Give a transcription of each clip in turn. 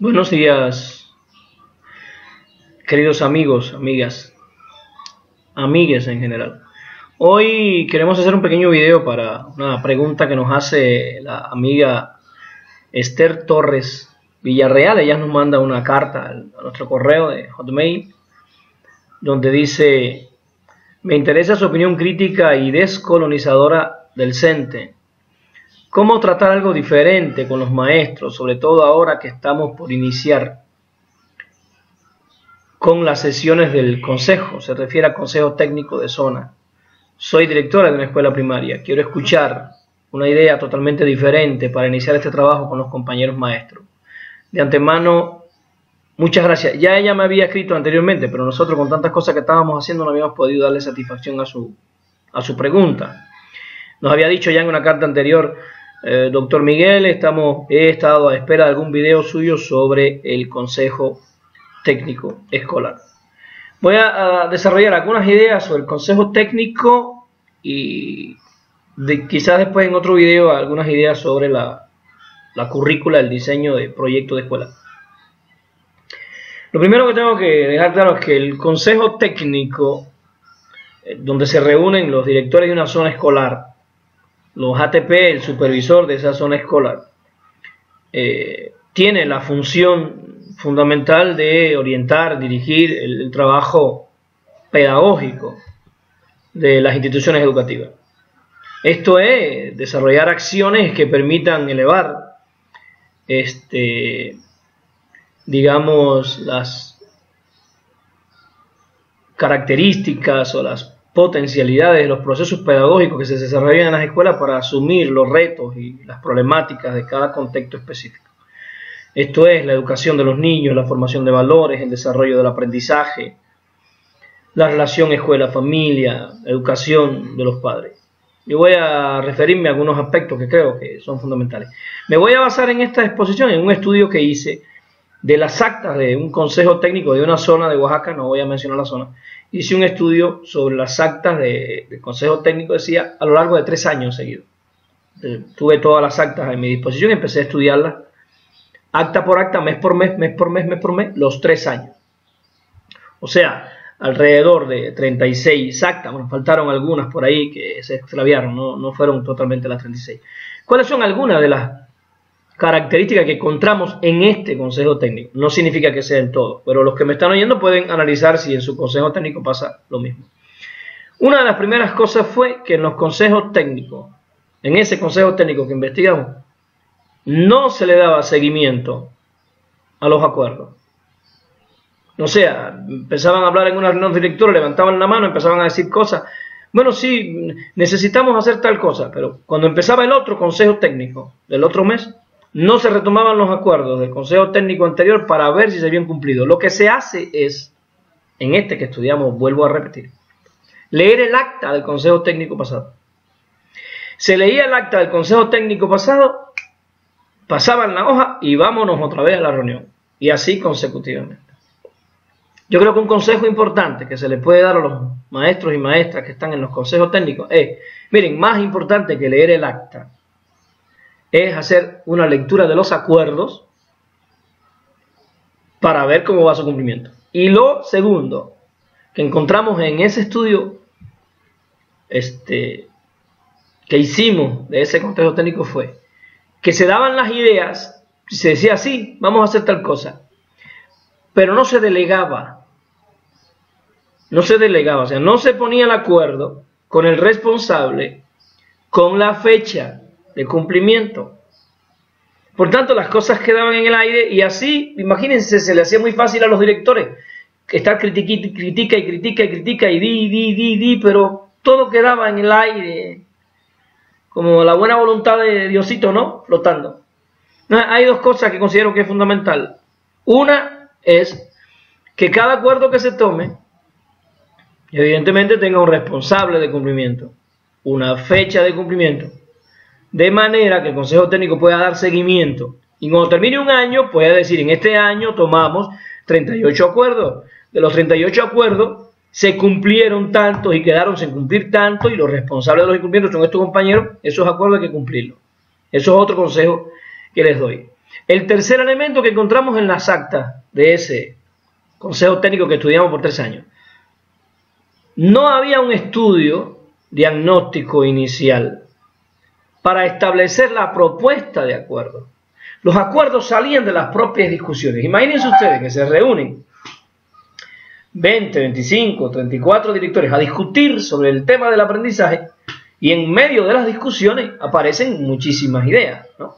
Buenos días, queridos amigos, amigas, amigues en general. Hoy queremos hacer un pequeño video para una pregunta que nos hace la amiga Esther Torres Villarreal. Ella nos manda una carta a nuestro correo de Hotmail donde dice: me interesa su opinión crítica y descolonizadora del CENTE. ¿Cómo tratar algo diferente con los maestros, sobre todo ahora que estamos por iniciar con las sesiones del consejo? Se refiere al consejo técnico de zona. Soy directora de una escuela primaria. Quiero escuchar una idea totalmente diferente para iniciar este trabajo con los compañeros maestros. De antemano, muchas gracias. Ya ella me había escrito anteriormente, pero nosotros con tantas cosas que estábamos haciendo no habíamos podido darle satisfacción a su pregunta. Nos había dicho ya en una carta anterior: doctor Miguel, he estado a espera de algún video suyo sobre el consejo técnico escolar. Voy a desarrollar algunas ideas sobre el consejo técnico y quizás después en otro video algunas ideas sobre la currícula, el diseño de proyecto de escuela. Lo primero que tengo que dejar claro es que el consejo técnico, donde se reúnen los directores de una zona escolar, los ATP, el supervisor de esa zona escolar, tiene la función fundamental de orientar, dirigir el trabajo pedagógico de las instituciones educativas. Esto es desarrollar acciones que permitan elevar, digamos, las características o las potencialidades de los procesos pedagógicos que se desarrollan en las escuelas para asumir los retos y las problemáticas de cada contexto específico. Esto es la educación de los niños, la formación de valores, el desarrollo del aprendizaje, la relación escuela-familia, la educación de los padres. Yo voy a referirme a algunos aspectos que creo que son fundamentales. Me voy a basar en esta exposición en un estudio que hice de las actas de un consejo técnico de una zona de Oaxaca. No voy a mencionar la zona. Hice un estudio sobre las actas del consejo técnico, decía, a lo largo de 3 años seguidos. Tuve todas las actas en mi disposición y empecé a estudiarlas acta por acta, mes por mes, mes por mes, mes por mes, los 3 años. O sea, alrededor de 36 actas. Bueno, faltaron algunas por ahí que se extraviaron, no fueron totalmente las 36. ¿Cuáles son algunas de las características que encontramos en este consejo técnico? No significa que sea en todo, pero los que me están oyendo pueden analizar si en su consejo técnico pasa lo mismo. Una de las primeras cosas fue que en los consejos técnicos, en ese consejo técnico que investigamos, no se le daba seguimiento a los acuerdos. O sea, empezaban a hablar en una reunión directora, levantaban la mano, empezaban a decir cosas. Bueno, sí, necesitamos hacer tal cosa, pero cuando empezaba el otro consejo técnico del otro mes, no se retomaban los acuerdos del consejo técnico anterior para ver si se habían cumplido. Lo que se hace es, en este que estudiamos, vuelvo a repetir, leer el acta del consejo técnico pasado. Se leía el acta del consejo técnico pasado, pasaban la hoja y vámonos otra vez a la reunión. Y así consecutivamente. Yo creo que un consejo importante que se le puede dar a los maestros y maestras que están en los consejos técnicos es, miren, más importante que leer el acta es hacer una lectura de los acuerdos para ver cómo va su cumplimiento. Y lo segundo que encontramos en ese estudio que hicimos de ese consejo técnico fue que se daban las ideas, se decía sí, vamos a hacer tal cosa, pero no se delegaba. No se delegaba, o sea, no se ponía el acuerdo con el responsable con la fecha de cumplimiento. Por tanto, las cosas quedaban en el aire y así, imagínense, se le hacía muy fácil a los directores estar critica y di, pero todo quedaba en el aire, como la buena voluntad de Diosito, ¿no? Flotando. Hay dos cosas que considero que es fundamental. Una es que cada acuerdo que se tome, evidentemente tenga un responsable de cumplimiento, una fecha de cumplimiento, de manera que el consejo técnico pueda dar seguimiento. Y cuando termine un año, pueda decir, en este año tomamos 38 acuerdos. De los 38 acuerdos, se cumplieron tantos y quedaron sin cumplir tantos, y los responsables de los incumplimientos son estos compañeros. Esos acuerdos hay que cumplirlos. Eso es otro consejo que les doy. El tercer elemento que encontramos en las actas de ese consejo técnico que estudiamos por 3 años. No había un estudio diagnóstico inicial para establecer la propuesta de acuerdo. Los acuerdos salían de las propias discusiones. Imagínense ustedes que se reúnen 20, 25, 34 directores a discutir sobre el tema del aprendizaje y en medio de las discusiones aparecen muchísimas ideas, ¿no?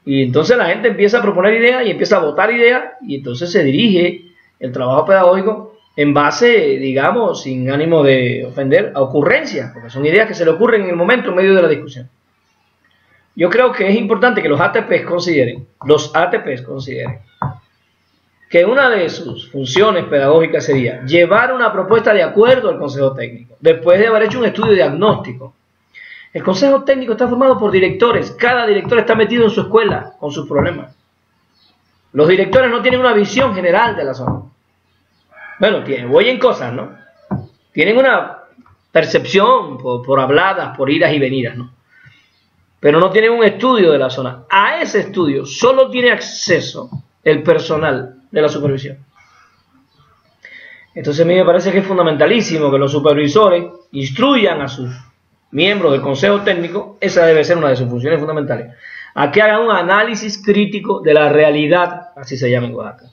Y entonces la gente empieza a proponer ideas y empieza a votar ideas y entonces se dirige el trabajo pedagógico en base, digamos, sin ánimo de ofender, a ocurrencias, porque son ideas que se le ocurren en el momento, en medio de la discusión. Yo creo que es importante que los ATPs consideren que una de sus funciones pedagógicas sería llevar una propuesta de acuerdo al consejo técnico, después de haber hecho un estudio diagnóstico. El consejo técnico está formado por directores, cada director está metido en su escuela con sus problemas. Los directores no tienen una visión general de la zona. Bueno, oyen cosas, ¿no? Tienen una percepción por habladas, por idas y venidas, ¿no? Pero no tienen un estudio de la zona. A ese estudio solo tiene acceso el personal de la supervisión. Entonces a mí me parece que es fundamentalísimo que los supervisores instruyan a sus miembros del consejo técnico, esa debe ser una de sus funciones fundamentales, a que hagan un análisis crítico de la realidad, así se llama en Oaxaca.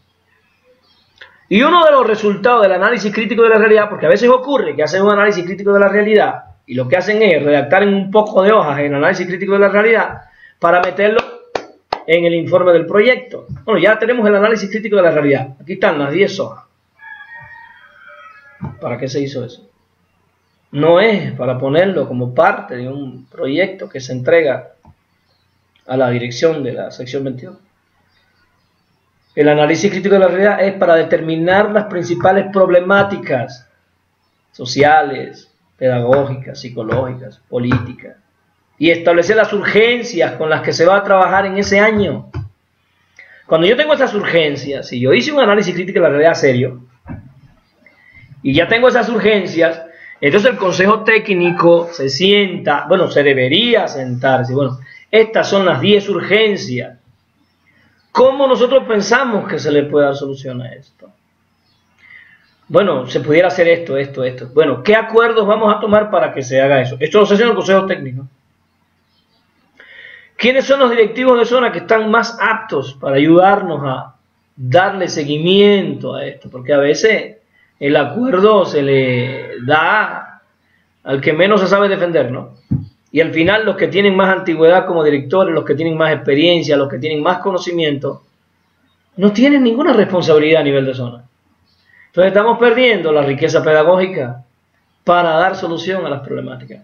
Y uno de los resultados del análisis crítico de la realidad, porque a veces ocurre que hacen un análisis crítico de la realidad y lo que hacen es redactar en un poco de hojas el análisis crítico de la realidad para meterlo en el informe del proyecto. Bueno, ya tenemos el análisis crítico de la realidad. Aquí están las 10 hojas. ¿Para qué se hizo eso? No es para ponerlo como parte de un proyecto que se entrega a la dirección de la sección 22. El análisis crítico de la realidad es para determinar las principales problemáticas sociales, pedagógicas, psicológicas, políticas, y establecer las urgencias con las que se va a trabajar en ese año. Cuando yo tengo esas urgencias, si yo hice un análisis crítico de la realidad serio, y ya tengo esas urgencias, entonces el consejo técnico se sienta, bueno, se debería sentarse, bueno, estas son las 10 urgencias. ¿Cómo nosotros pensamos que se le puede dar solución a esto? Bueno, se pudiera hacer esto. Bueno, ¿qué acuerdos vamos a tomar para que se haga eso? Esto lo se hace en el consejo técnico. ¿Quiénes son los directivos de zona que están más aptos para ayudarnos a darle seguimiento a esto? Porque a veces el acuerdo se le da al que menos se sabe defender, ¿no? Y al final los que tienen más antigüedad como directores, los que tienen más experiencia, los que tienen más conocimiento, no tienen ninguna responsabilidad a nivel de zona. Entonces estamos perdiendo la riqueza pedagógica para dar solución a las problemáticas.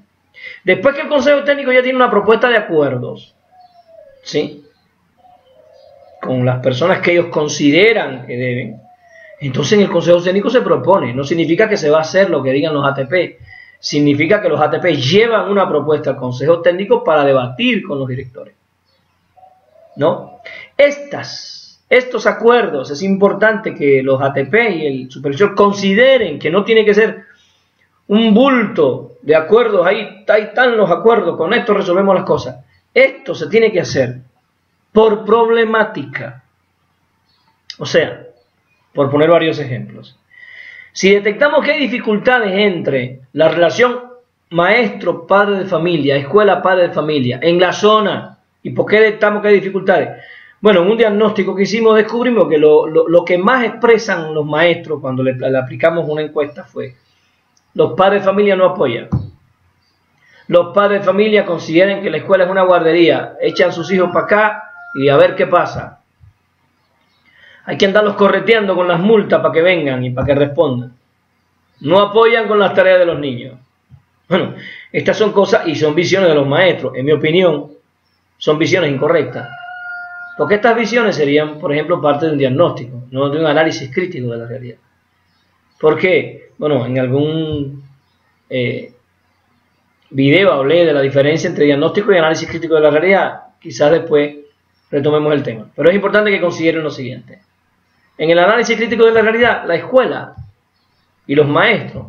Después que el consejo técnico ya tiene una propuesta de acuerdos, ¿sí?, con las personas que ellos consideran que deben, entonces en el consejo técnico se propone. No significa que se va a hacer lo que digan los ATP, significa que los ATP llevan una propuesta al consejo técnico para debatir con los directores, ¿no? Estos acuerdos, es importante que los ATP y el supervisor consideren que no tiene que ser un bulto de acuerdos, ahí están los acuerdos, con esto resolvemos las cosas. Esto se tiene que hacer por problemática. O sea, por poner varios ejemplos, si detectamos que hay dificultades entre la relación maestro-padre de familia, escuela-padre de familia, en la zona, ¿y por qué detectamos que hay dificultades? Bueno, en un diagnóstico que hicimos descubrimos que lo que más expresan los maestros cuando le aplicamos una encuesta fue: los padres de familia no apoyan. Los padres de familia consideran que la escuela es una guardería, echan sus hijos para acá y a ver qué pasa. Hay que andarlos correteando con las multas para que vengan y para que respondan. No apoyan con las tareas de los niños. Bueno, estas son cosas y son visiones de los maestros. En mi opinión, son visiones incorrectas. Porque estas visiones serían, por ejemplo, parte de un diagnóstico, no de un análisis crítico de la realidad. ¿Por qué? Bueno, en algún video hablé de la diferencia entre diagnóstico y análisis crítico de la realidad. Quizás después retomemos el tema. Pero es importante que consideren lo siguiente. En el análisis crítico de la realidad, la escuela y los maestros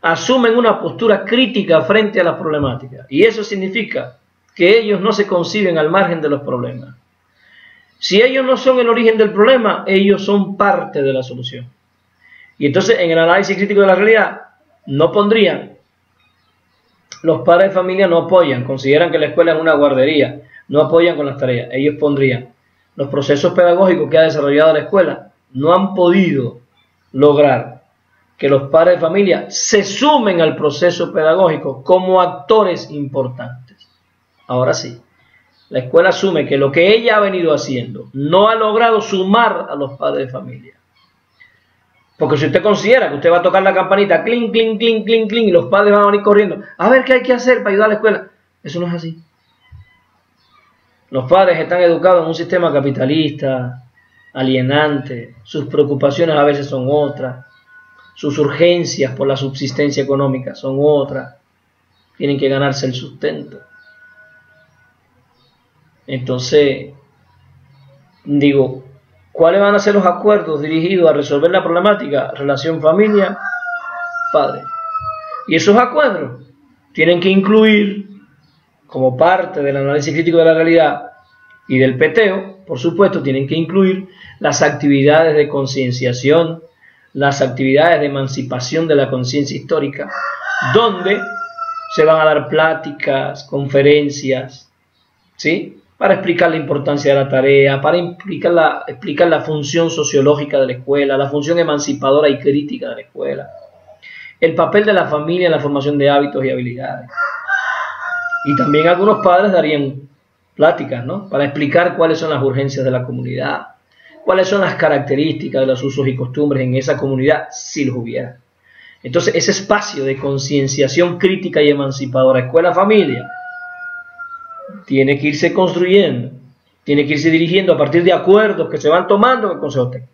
asumen una postura crítica frente a las problemáticas. Y eso significa que ellos no se conciben al margen de los problemas. Si ellos no son el origen del problema, ellos son parte de la solución. Y entonces en el análisis crítico de la realidad no pondrían, los padres de familia no apoyan, consideran que la escuela es una guardería, no apoyan con las tareas. Ellos pondrían, los procesos pedagógicos que ha desarrollado la escuela no han podido lograr que los padres de familia se sumen al proceso pedagógico como actores importantes. Ahora sí, la escuela asume que lo que ella ha venido haciendo no ha logrado sumar a los padres de familia. Porque si usted considera que usted va a tocar la campanita, clink, clink, clink, clink, clink, y los padres van a venir corriendo, a ver qué hay que hacer para ayudar a la escuela, eso no es así. Los padres están educados en un sistema capitalista, alienante, sus preocupaciones a veces son otras, sus urgencias por la subsistencia económica son otras, tienen que ganarse el sustento. Entonces, digo, ¿cuáles van a ser los acuerdos dirigidos a resolver la problemática? Relación familia-padre. Y esos acuerdos tienen que incluir, como parte del análisis crítico de la realidad y del peteo, por supuesto, tienen que incluir las actividades de concienciación, las actividades de emancipación de la conciencia histórica, donde se van a dar pláticas, conferencias, ¿sí?, para explicar la importancia de la tarea, para explicar la función sociológica de la escuela, la función emancipadora y crítica de la escuela, el papel de la familia en la formación de hábitos y habilidades. Y también algunos padres darían pláticas, ¿no?, para explicar cuáles son las urgencias de la comunidad, cuáles son las características de los usos y costumbres en esa comunidad, si los hubiera. Entonces, ese espacio de concienciación crítica y emancipadora, escuela-familia, tiene que irse construyendo, tiene que irse dirigiendo a partir de acuerdos que se van tomando en el Consejo Técnico.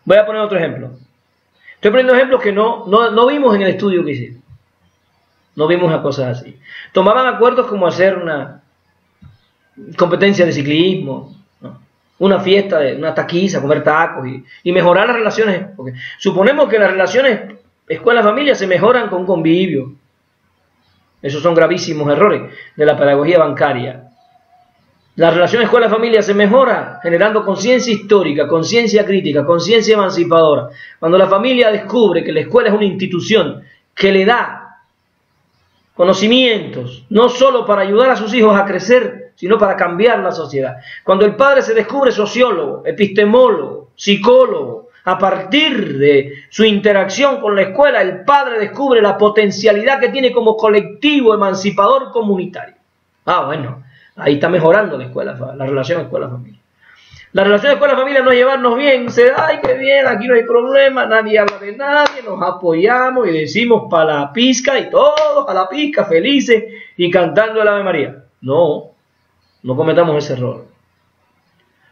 Voy a poner otro ejemplo. Estoy poniendo ejemplos que no vimos en el estudio que hicimos. No vimos unas cosas así. Tomaban acuerdos como hacer una competencia de ciclismo, ¿no?, una fiesta, una taquiza, comer tacos y mejorar las relaciones. Porque suponemos que las relaciones escuela-familia se mejoran con convivio. Esos son gravísimos errores de la pedagogía bancaria. La relación escuela-familia se mejora generando conciencia histórica, conciencia crítica, conciencia emancipadora. Cuando la familia descubre que la escuela es una institución que le da conocimientos, no solo para ayudar a sus hijos a crecer, sino para cambiar la sociedad. Cuando el padre se descubre sociólogo, epistemólogo, psicólogo, a partir de su interacción con la escuela, el padre descubre la potencialidad que tiene como colectivo emancipador comunitario. Ah, bueno, ahí está mejorando la escuela, la relación escuela-familia. La relación escuela-familia no es llevarnos bien, ay, qué bien, aquí no hay problema, nadie habla de nadie, nos apoyamos y decimos para la pizca y todos a la pizca, felices y cantando el Ave María. No, no cometamos ese error.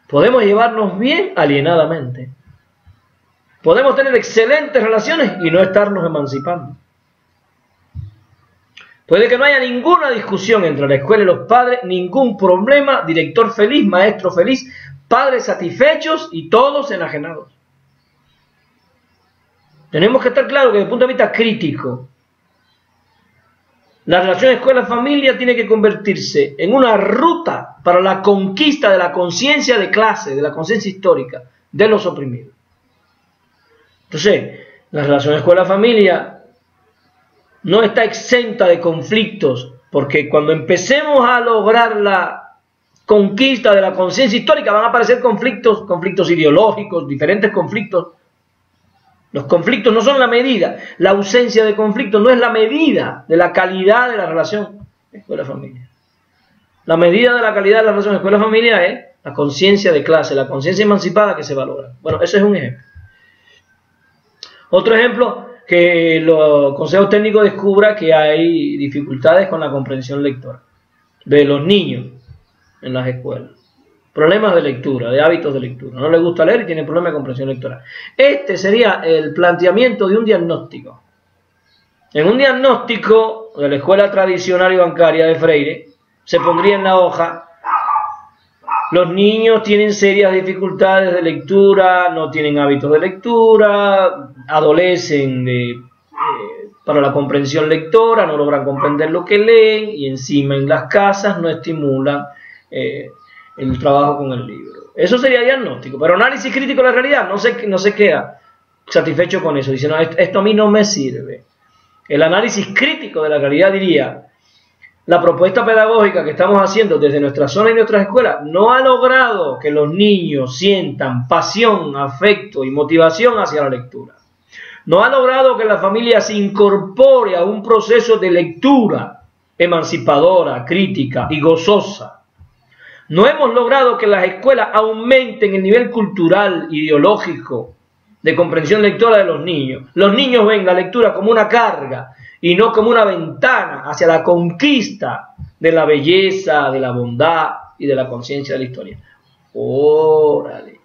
Podemos llevarnos bien alienadamente. Podemos tener excelentes relaciones y no estarnos emancipando. Puede que no haya ninguna discusión entre la escuela y los padres, ningún problema, director feliz, maestro feliz, padres satisfechos y todos enajenados. Tenemos que estar claros que desde el punto de vista crítico, la relación escuela-familia tiene que convertirse en una ruta para la conquista de la conciencia de clase, de la conciencia histórica de los oprimidos. Entonces, la relación escuela-familia no está exenta de conflictos, porque cuando empecemos a lograr la conquista de la conciencia histórica van a aparecer conflictos ideológicos, diferentes conflictos. Los conflictos no son la medida, la ausencia de conflictos no es la medida de la calidad de la relación escuela-familia. La medida de la calidad de la relación escuela-familia es la conciencia de clase, la conciencia emancipada que se valora. Bueno, ese es un ejemplo. Otro ejemplo, que los consejos técnicos descubran que hay dificultades con la comprensión lectora de los niños en las escuelas. Problemas de lectura, de hábitos de lectura. No les gusta leer y tienen problemas de comprensión lectora. Este sería el planteamiento de un diagnóstico. En un diagnóstico de la escuela tradicional y bancaria de Freire, se pondría en la hoja: los niños tienen serias dificultades de lectura, no tienen hábitos de lectura, adolecen para la comprensión lectora, no logran comprender lo que leen y encima en las casas no estimulan el trabajo con el libro. Eso sería diagnóstico, pero análisis crítico de la realidad no se queda satisfecho con eso. Dice, no, esto a mí no me sirve. El análisis crítico de la realidad diría, la propuesta pedagógica que estamos haciendo desde nuestra zona y nuestras escuelas no ha logrado que los niños sientan pasión, afecto y motivación hacia la lectura. No ha logrado que la familia se incorpore a un proceso de lectura emancipadora, crítica y gozosa. No hemos logrado que las escuelas aumenten el nivel cultural, ideológico, de comprensión lectora de los niños. Los niños ven la lectura como una carga y no como una ventana hacia la conquista de la belleza, de la bondad y de la conciencia de la historia. Órale.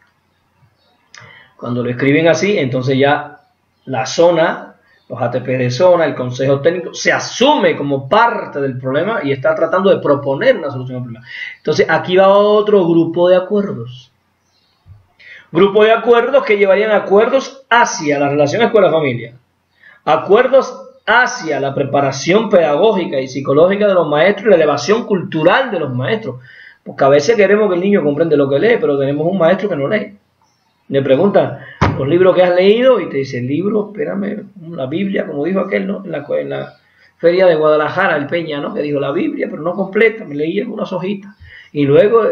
Cuando lo escriben así, entonces ya la zona, los ATP de zona, el consejo técnico, se asume como parte del problema y está tratando de proponer una solución al problema. Entonces aquí va otro grupo de acuerdos. Grupo de acuerdos que llevarían acuerdos hacia la relación escuela-familia. Acuerdos hacia la preparación pedagógica y psicológica de los maestros y la elevación cultural de los maestros. Porque a veces queremos que el niño comprenda lo que lee, pero tenemos un maestro que no lee. Le preguntan los libros que has leído y te dice, el libro, espérame, la Biblia, como dijo aquel, ¿no? En la feria de Guadalajara, el Peña, ¿no? Que dijo la Biblia, pero no completa, me leí algunas hojitas. Y luego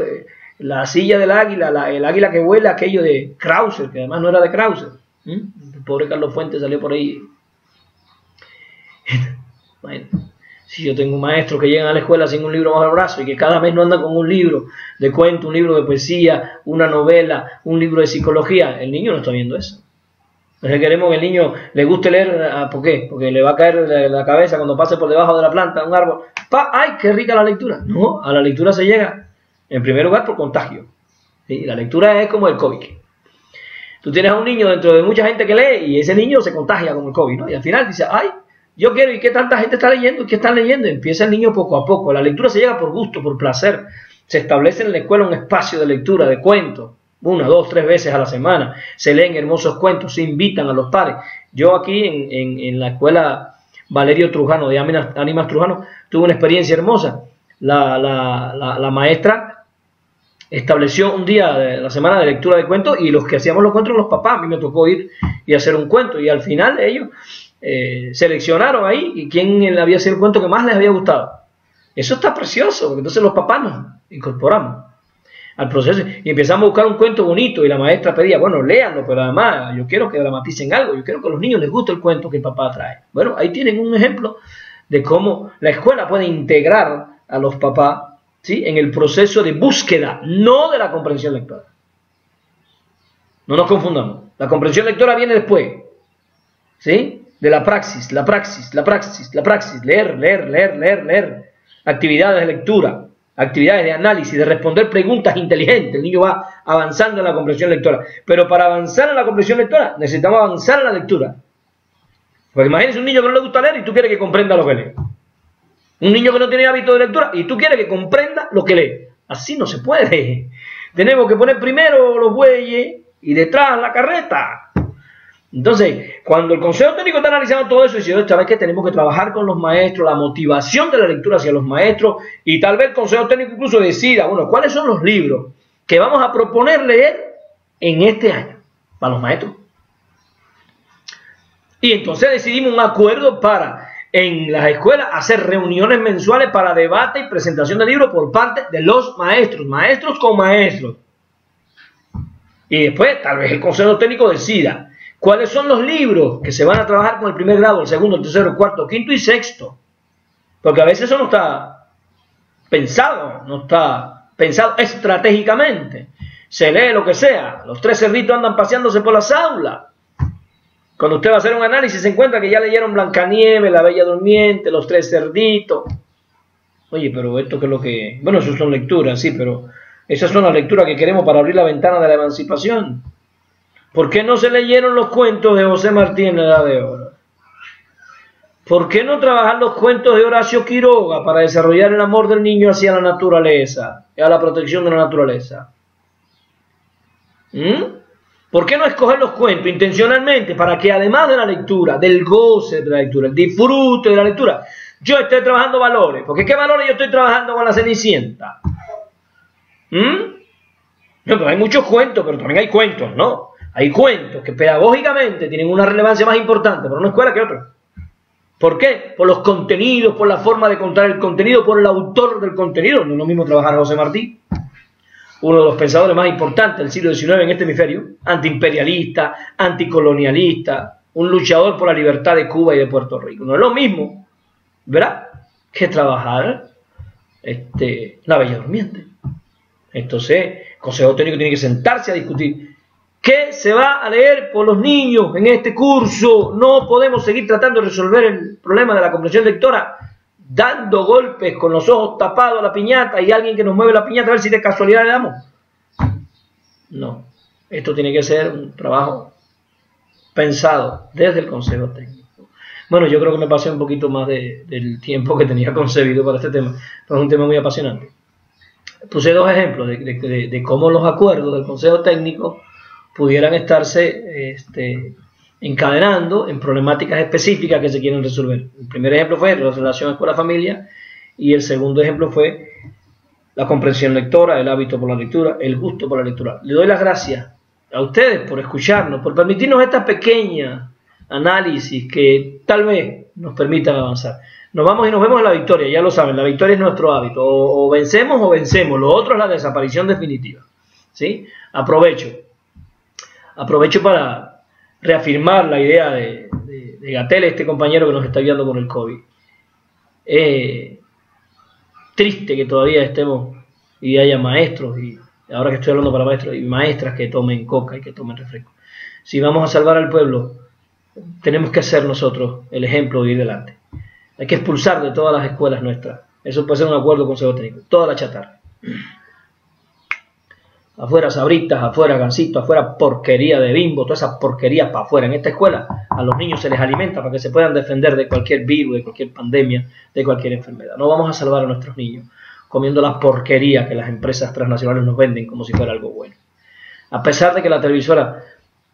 la silla del águila, el águila que vuela, aquello de Krauser, que además no era de Krauser. El pobre Carlos Fuentes salió por ahí. Bueno, si yo tengo maestros que llegan a la escuela sin un libro bajo el brazo y que cada mes no andan con un libro de cuento, un libro de poesía, una novela, un libro de psicología, el niño no está viendo eso. Entonces queremos que el niño le guste leer, ¿por qué? Porque le va a caer la cabeza cuando pase por debajo de la planta, un árbol. ¡Ay, qué rica la lectura! No, a la lectura se llega, en primer lugar, por contagio. ¿Sí? La lectura es como el COVID. Tú tienes a un niño dentro de mucha gente que lee y ese niño se contagia como el COVID, ¿no? Y al final dice, ¡ay! Yo quiero, ¿y qué tanta gente está leyendo? ¿Y qué están leyendo? Empieza el niño poco a poco. La lectura se llega por gusto, por placer. Se establece en la escuela un espacio de lectura, de cuentos, 1, 2, 3 veces a la semana. Se leen hermosos cuentos, se invitan a los pares. Yo aquí en la escuela Valerio Trujano, de Ánimas Trujano, tuve una experiencia hermosa. La maestra estableció un día de la semana de lectura de cuentos y los que hacíamos los cuentos los papás. A mí me tocó ir y hacer un cuento y al final ellos seleccionaron ahí y quién había sido el cuento que más les había gustado. Eso está precioso, porque entonces los papás nos incorporamos al proceso y empezamos a buscar un cuento bonito y la maestra pedía, bueno, léanlo, pero además yo quiero que dramaticen algo, yo quiero que a los niños les guste el cuento que el papá trae. Bueno, ahí tienen un ejemplo de cómo la escuela puede integrar a los papás, ¿sí?, en el proceso de búsqueda, no de la comprensión lectora. No nos confundamos, la comprensión lectora viene después, ¿sí?, de la praxis, leer, actividades de lectura, actividades de análisis, de responder preguntas inteligentes. El niño va avanzando en la comprensión lectora, pero para avanzar en la comprensión lectora necesitamos avanzar en la lectura. Porque imagínense un niño que no le gusta leer y tú quieres que comprenda lo que lee. Un niño que no tiene hábito de lectura y tú quieres que comprenda lo que lee. Así no se puede. Tenemos que poner primero los bueyes y detrás la carreta. Entonces, cuando el Consejo Técnico está analizando todo eso, dice, ¿sabes qué? Tenemos que trabajar con los maestros, la motivación de la lectura hacia los maestros, y tal vez el Consejo Técnico incluso decida, bueno, ¿cuáles son los libros que vamos a proponer leer en este año para los maestros? Y entonces decidimos un acuerdo para, en las escuelas, hacer reuniones mensuales para debate y presentación de libros por parte de los maestros, maestros con maestros. Y después, tal vez el Consejo Técnico decida ¿cuáles son los libros que se van a trabajar con el primer grado, el segundo, el tercero, el cuarto, quinto y sexto? Porque a veces eso no está pensado estratégicamente. Se lee lo que sea. Los 3 cerditos andan paseándose por las aulas. Cuando usted va a hacer un análisis se encuentra que ya leyeron Blancanieves, La Bella Durmiente, Los 3 cerditos. Oye, pero esto que es lo que... Bueno, eso son lecturas, sí, pero esas son las lecturas que queremos para abrir la ventana de la emancipación. ¿Por qué no se leyeron los cuentos de José Martí en la Edad de Oro? ¿Por qué no trabajar los cuentos de Horacio Quiroga para desarrollar el amor del niño hacia la naturaleza, a la protección de la naturaleza? ¿Por qué no escoger los cuentos intencionalmente para que además de la lectura, del goce de la lectura, el disfrute de la lectura, yo esté trabajando valores? Porque ¿qué valores yo estoy trabajando con la Cenicienta? No, pero hay muchos cuentos, pero también hay cuentos, ¿no? Hay cuentos que pedagógicamente tienen una relevancia más importante para una escuela que otra. ¿Por qué? Por los contenidos, por la forma de contar el contenido, por el autor del contenido. No es lo mismo trabajar a José Martí, uno de los pensadores más importantes del siglo XIX en este hemisferio, antiimperialista, anticolonialista, un luchador por la libertad de Cuba y de Puerto Rico. No es lo mismo, ¿verdad?, que trabajar La Bella Durmiente. Entonces, el Consejo Técnico tiene que sentarse a discutir ¿qué se va a leer por los niños en este curso? No podemos seguir tratando de resolver el problema de la comprensión lectora dando golpes con los ojos tapados a la piñata y alguien que nos mueve la piñata a ver si de casualidad le damos. No, esto tiene que ser un trabajo pensado desde el Consejo Técnico. Bueno, yo creo que me pasé un poquito más del tiempo que tenía concebido para este tema, pero es un tema muy apasionante. Puse dos ejemplos de cómo los acuerdos del Consejo Técnico pudieran estarse encadenando en problemáticas específicas que se quieren resolver. El primer ejemplo fue la relación escuela-familia y el segundo ejemplo fue la comprensión lectora, el hábito por la lectura, el gusto por la lectura. Le doy las gracias a ustedes por escucharnos, por permitirnos esta pequeña análisis que tal vez nos permitan avanzar. Nos vamos y nos vemos en la victoria, ya lo saben, la victoria es nuestro hábito, o vencemos o vencemos, lo otro es la desaparición definitiva. ¿Sí? Aprovecho para reafirmar la idea de Gatell, este compañero que nos está ayudando con el COVID. Triste que todavía estemos y haya maestros, y ahora que estoy hablando para maestros y maestras que tomen coca y que tomen refresco. Si vamos a salvar al pueblo, tenemos que ser nosotros el ejemplo de ir delante. Hay que expulsar de todas las escuelas nuestras. Eso puede ser un acuerdo con Consejo Técnico. Toda la chatarra. Afuera sabritas, afuera gancitos, afuera porquería de Bimbo, toda esa porquería para afuera. En esta escuela a los niños se les alimenta para que se puedan defender de cualquier virus, de cualquier pandemia, de cualquier enfermedad. No vamos a salvar a nuestros niños comiendo la porquería que las empresas transnacionales nos venden como si fuera algo bueno. A pesar de que la televisora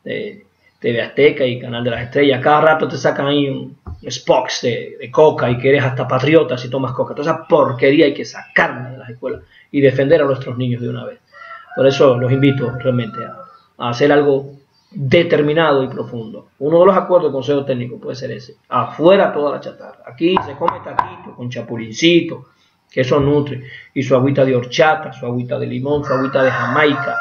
TV Azteca y Canal de las Estrellas cada rato te sacan ahí spots de coca y que eres hasta patriota si tomas coca. Toda esa porquería hay que sacarla de las escuelas y defender a nuestros niños de una vez. Por eso los invito realmente a hacer algo determinado y profundo. Uno de los acuerdos del Consejo Técnico puede ser ese. Afuera toda la chatarra. Aquí se come taquito con chapulincito, que eso nutre. Y su agüita de horchata, su agüita de limón, su agüita de Jamaica.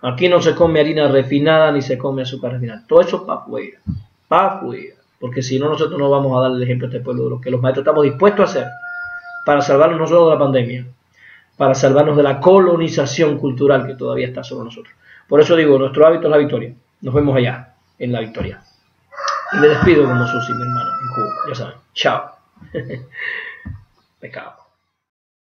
Aquí no se come harina refinada ni se come azúcar refinada. Todo eso para afuera. Para afuera. Porque si no, nosotros no vamos a dar el ejemplo a este pueblo de lo que los maestros estamos dispuestos a hacer para salvarnos no solo de la pandemia, para salvarnos de la colonización cultural que todavía está sobre nosotros. Por eso digo, nuestro hábito es la victoria. Nos vemos allá, en la victoria. Y me despido como Susi, mi hermano, en Cuba. Ya saben. Chao. Pecado.